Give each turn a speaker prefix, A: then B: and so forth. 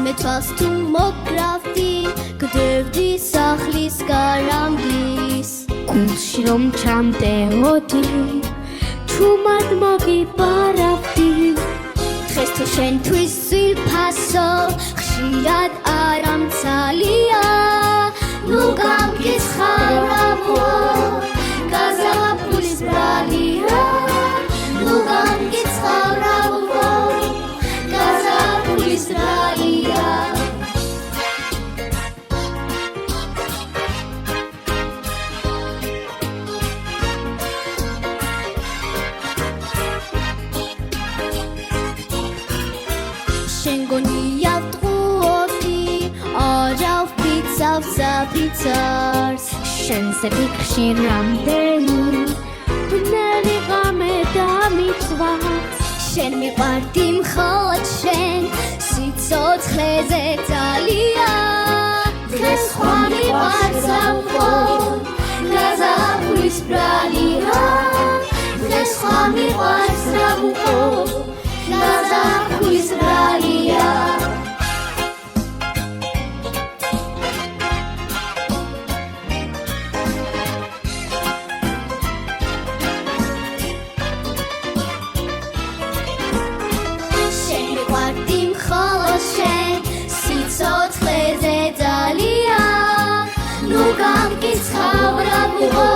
A: მე თვალს თუ მოგკრავდი გდევდი სახლის გარამდის
B: გულში რომ ჩამდეოდი ჩუმად მოგიბარავდი
A: დღეს თუ შენთვის ძვირფასო ხშირად არამცალია ნუ გამგეცხოვრავო გაზაფხულის ბრალია ნუ გამგეცხოვრავო გაზაფხულის ბრალია შენ გონია ვტყუოდი არა ვფიცავს
B: შენზე ფიქრში რამდენი ბნელი ღამე დამიწვავს
A: შენ მიყვარდი მხოლოდ შენ სიცოცხლეზე ძალია დღეს სხვა მიყვარს ამხოლოდ გაზაფხულის ბრალია დღეს სხვა მიყვარს ამხოლოდ გაზაფხულის ბრალია სიცოცხლეზე ძალია ნუ გამგეცხოვრავო